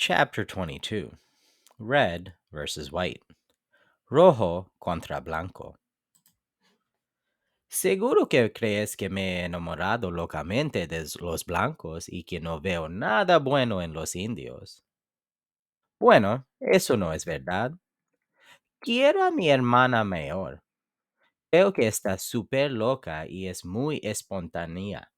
Chapter 22. Red versus White. Rojo contra Blanco. Seguro que crees que me he enamorado locamente de los blancos y que no veo nada bueno en los indios. Bueno, eso no es verdad. Quiero a mi hermana mayor. Creo que está súper loca y es muy espontánea.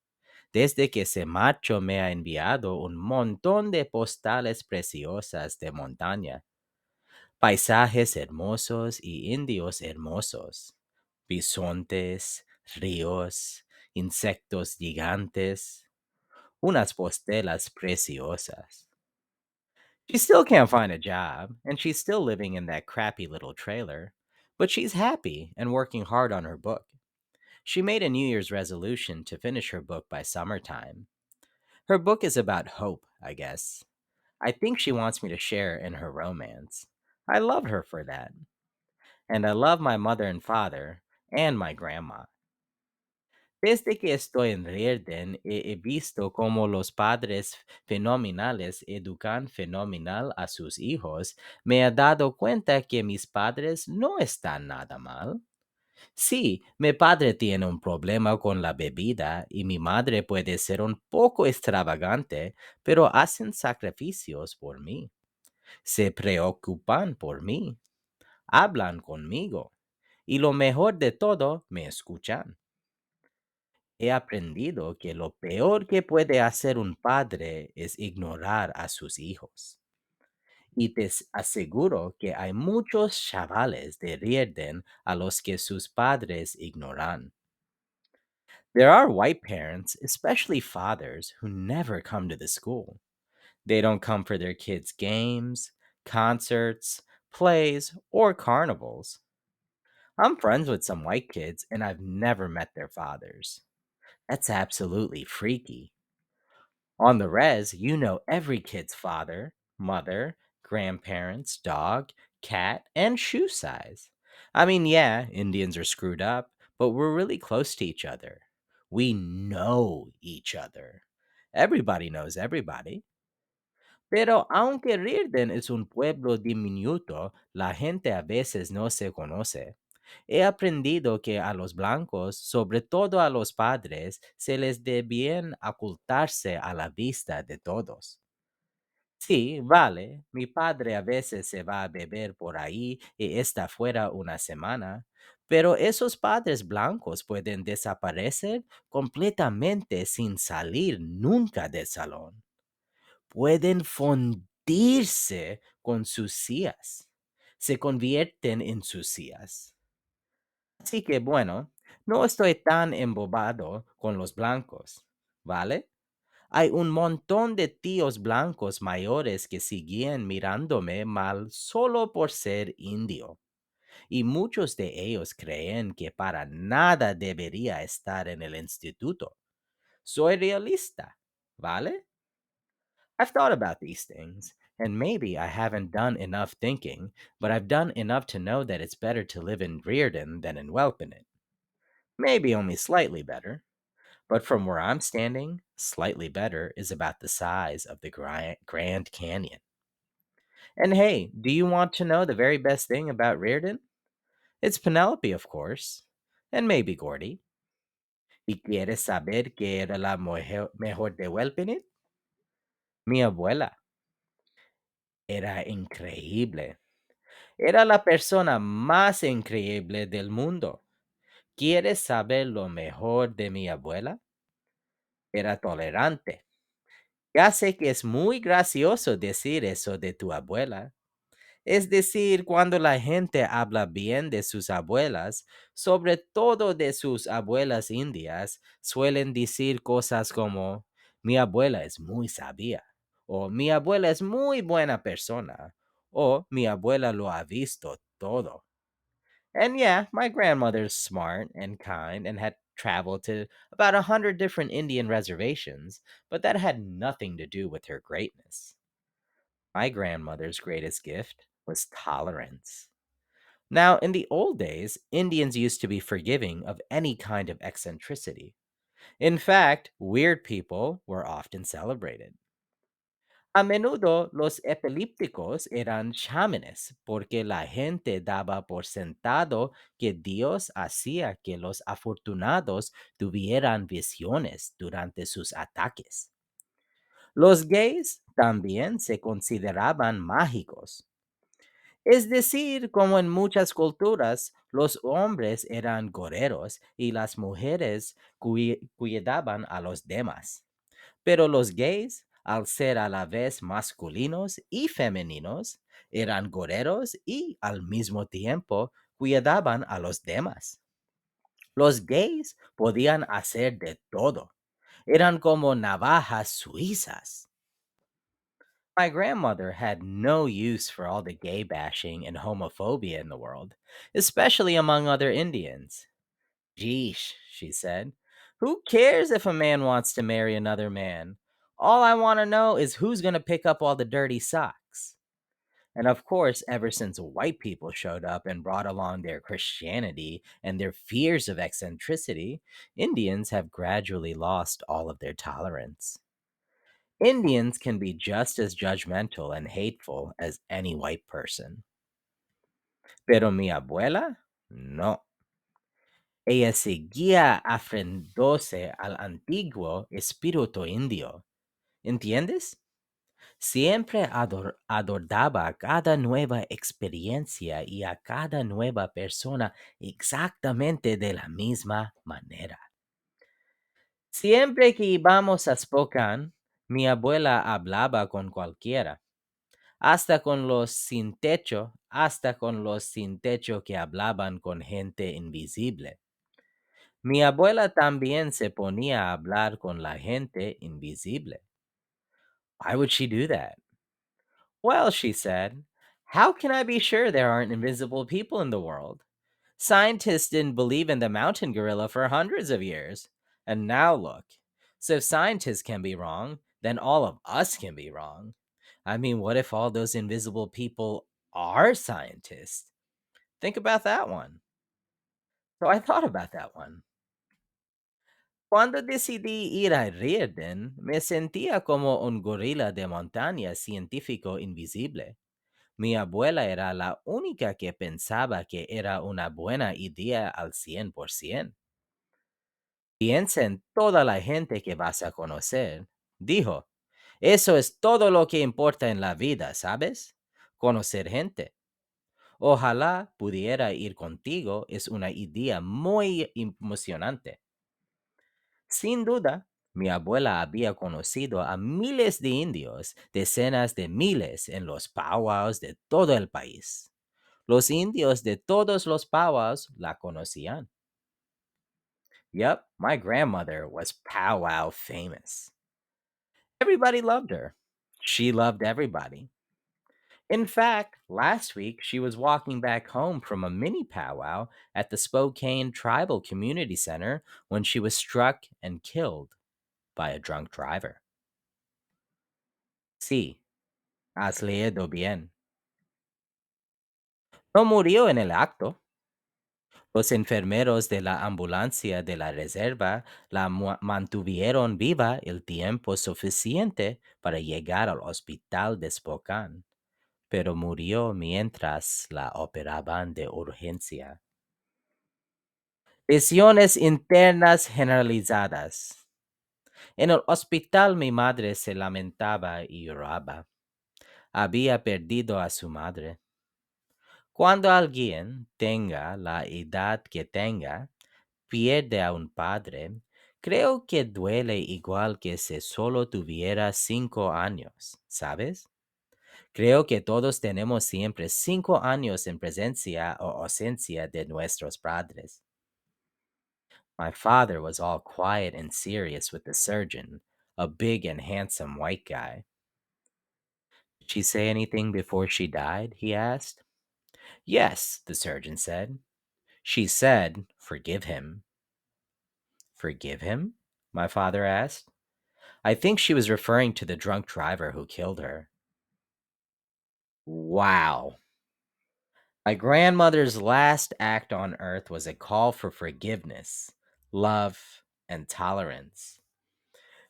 Desde que se marchó me ha enviado un montón de postales preciosas de montaña. Paisajes hermosos y indios hermosos, bisontes, ríos, insectos gigantes, unas postelas preciosas. She still can't find a job, and she's still living in that crappy little trailer, but she's happy and working hard on her book. She made a New Year's resolution to finish her book by summertime. Her book is about hope, I guess. I think she wants me to share in her romance. I love her for that. And I love my mother and father and my grandma. Desde que estoy en Riordan, he visto cómo los padres fenomenales educan fenomenal a sus hijos. Me he dado cuenta que mis padres no están nada mal. Sí, mi padre tiene un problema con la bebida y mi madre puede ser un poco extravagante, pero hacen sacrificios por mí. Se preocupan por mí, hablan conmigo y lo mejor de todo, me escuchan. He aprendido que lo peor que puede hacer un padre es ignorar a sus hijos. Y te aseguro que hay muchos chavales de Riordan a los que sus padres ignoran. There are white parents, especially fathers, who never come to the school. They don't come for their kids' games, concerts, plays, or carnivals. I'm friends with some white kids, and I've never met their fathers. That's absolutely freaky. On the res, you know every kid's father, mother, grandparents, dog, cat, and shoe size. I mean, yeah, Indians are screwed up, but we're really close to each other. We know each other. Everybody knows everybody. Pero aunque Riordan es un pueblo diminuto, la gente a veces no se conoce. He aprendido que a los blancos, sobre todo a los padres, se les dé bien ocultarse a la vista de todos. Sí, vale, mi padre a veces se va a beber por ahí y está fuera una semana, pero esos padres blancos pueden desaparecer completamente sin salir nunca del salón. Pueden fundirse con sus sillas. Se convierten en sus sillas. Así que bueno, no estoy tan embobado con los blancos, ¿vale? Hay un montón de tíos blancos mayores que siguen mirándome mal solo por ser indio, y muchos de ellos creen que para nada debería estar en el instituto. Soy realista, ¿vale? I've thought about these things, and maybe I haven't done enough thinking, but I've done enough to know that it's better to live in Reardon than in Welpinit. Maybe only slightly better, but from where I'm standing, slightly better is about the size of the Grand Canyon. And hey, do you want to know the very best thing about Reardon? It's Penelope, of course, and maybe Gordy. ¿Y quieres saber qué era la mejor de Welpinit? Mi abuela. Era increíble. Era la persona más increíble del mundo. ¿Quieres saber lo mejor de mi abuela? Era tolerante. Ya sé que es muy gracioso decir eso de tu abuela. Es decir, cuando la gente habla bien de sus abuelas, sobre todo de sus abuelas indias, suelen decir cosas como, mi abuela es muy sabia, o mi abuela es muy buena persona, o mi abuela lo ha visto todo. And yeah, my grandmother's smart and kind and had traveled to about 100 different Indian reservations, but that had nothing to do with her greatness. My grandmother's greatest gift was tolerance. Now, in the old days, Indians used to be forgiving of any kind of eccentricity. In fact, weird people were often celebrated. A menudo los epilípticos eran chámanes porque la gente daba por sentado que Dios hacía que los afortunados tuvieran visiones durante sus ataques. Los gays también se consideraban mágicos. Es decir, como en muchas culturas, los hombres eran goreros y las mujeres cuidaban a los demás. Pero los gays, al ser a la vez masculinos y femeninos, eran goreros y al mismo tiempo cuidaban a los demás. Los gays podían hacer de todo. Eran como navajas suizas. My grandmother had no use for all the gay bashing and homophobia in the world, especially among other Indians. Geesh, she said. Who cares if a man wants to marry another man? All I want to know is who's going to pick up all the dirty socks. And of course, ever since white people showed up and brought along their Christianity and their fears of eccentricity, Indians have gradually lost all of their tolerance. Indians can be just as judgmental and hateful as any white person. Pero mi abuela, no. Ella seguía afrentándose al antiguo espíritu indio. ¿Entiendes? Siempre adoraba a cada nueva experiencia y a cada nueva persona exactamente de la misma manera. Siempre que íbamos a Spokane, mi abuela hablaba con cualquiera, hasta con los sin techo que hablaban con gente invisible. Mi abuela también se ponía a hablar con la gente invisible. Why would she do that? Well, she said, how can I be sure there aren't invisible people in the world? Scientists didn't believe in the mountain gorilla for hundreds of years. And now look. So if scientists can be wrong, then all of us can be wrong. I mean, what if all those invisible people are scientists? Think about that one. So I thought about that one. Cuando decidí ir a Riordan, me sentía como un gorila de montaña científico invisible. Mi abuela era la única que pensaba que era una buena idea al 100%. Piensa en toda la gente que vas a conocer. Dijo, eso es todo lo que importa en la vida, ¿sabes? Conocer gente. Ojalá pudiera ir contigo, es una idea muy emocionante. Sin duda, mi abuela había conocido a miles de indios, decenas de miles en los powwows de todo el país. Los indios de todos los powwows la conocían. Yep, my grandmother was powwow famous. Everybody loved her. She loved everybody. In fact, last week she was walking back home from a mini powwow at the Spokane Tribal Community Center when she was struck and killed by a drunk driver. Sí, has leído bien. No murió en el acto. Los enfermeros de la ambulancia de la reserva la mantuvieron viva el tiempo suficiente para llegar al hospital de Spokane, pero murió mientras la operaban de urgencia. Lesiones internas generalizadas. En el hospital mi madre se lamentaba y lloraba. Había perdido a su madre. Cuando alguien tenga la edad que tenga, pierde a un padre, creo que duele igual que si solo tuviera 5 años, ¿sabes? Creo que todos tenemos siempre 5 años en presencia o ausencia de nuestros padres. My father was all quiet and serious with the surgeon, a big and handsome white guy. Did she say anything before she died? He asked. Yes, the surgeon said. She said, forgive him. Forgive him? My father asked. I think she was referring to the drunk driver who killed her. Wow. My grandmother's last act on earth was a call for forgiveness, love, and tolerance.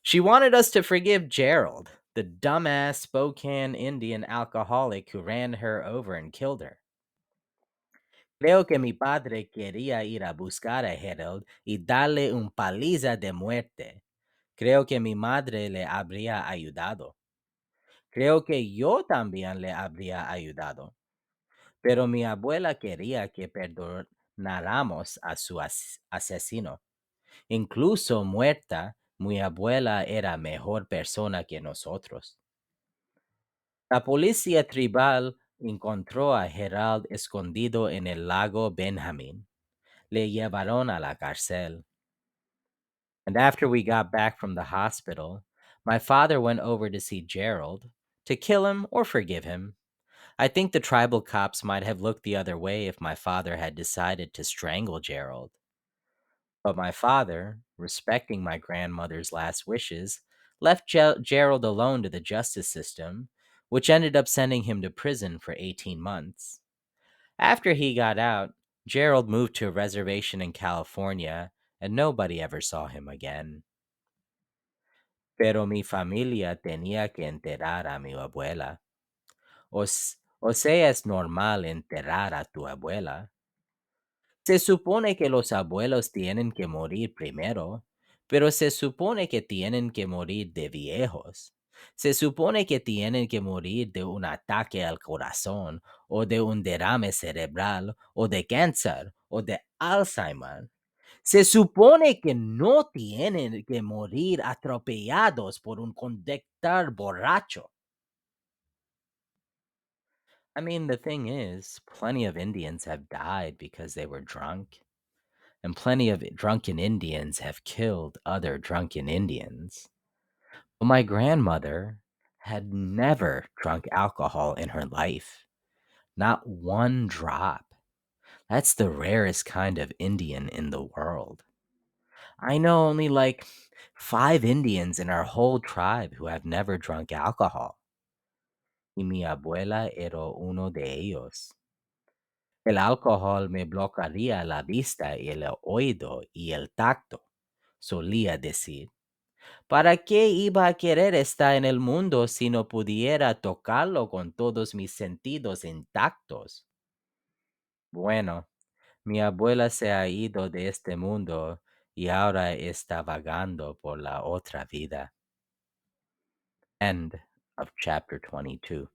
She wanted us to forgive Gerald, The dumbass Spokane Indian alcoholic who ran her over and killed her. Creo que mi padre quería ir a buscar a Harold y darle un paliza de muerte. Creo que mi madre le habría ayudado. Creo que yo también le habría ayudado. Pero mi abuela quería que perdonáramos a su asesino. Incluso muerta, mi abuela era mejor persona que nosotros. La policía tribal encontró a Gerald escondido en el lago Benjamin. Le llevaron a la cárcel. And after we got back from the hospital, my father went over to see Gerald, to kill him or forgive him. I think the tribal cops might have looked the other way if my father had decided to strangle Gerald. But my father, respecting my grandmother's last wishes, left Gerald alone to the justice system, which ended up sending him to prison for 18 months. After he got out, Gerald moved to a reservation in California, and nobody ever saw him again. Pero mi familia tenía que enterrar a mi abuela. O sea, es normal enterrar a tu abuela. Se supone que los abuelos tienen que morir primero, pero se supone que tienen que morir de viejos. Se supone que tienen que morir de un ataque al corazón, o de un derrame cerebral, o de cáncer, o de Alzheimer. Se supone que no tienen que morir atropellados por un conductor borracho. I mean, the thing is, plenty of Indians have died because they were drunk. And plenty of drunken Indians have killed other drunken Indians. But my grandmother had never drunk alcohol in her life, not one drop. That's the rarest kind of Indian in the world. I know only like 5 Indians in our whole tribe who have never drunk alcohol. Y mi abuela era uno de ellos. El alcohol me bloquearía la vista y el oído y el tacto, solía decir. ¿Para qué iba a querer estar en el mundo si no pudiera tocarlo con todos mis sentidos intactos? Bueno, mi abuela se ha ido de este mundo y ahora está vagando por la otra vida. End of chapter 22.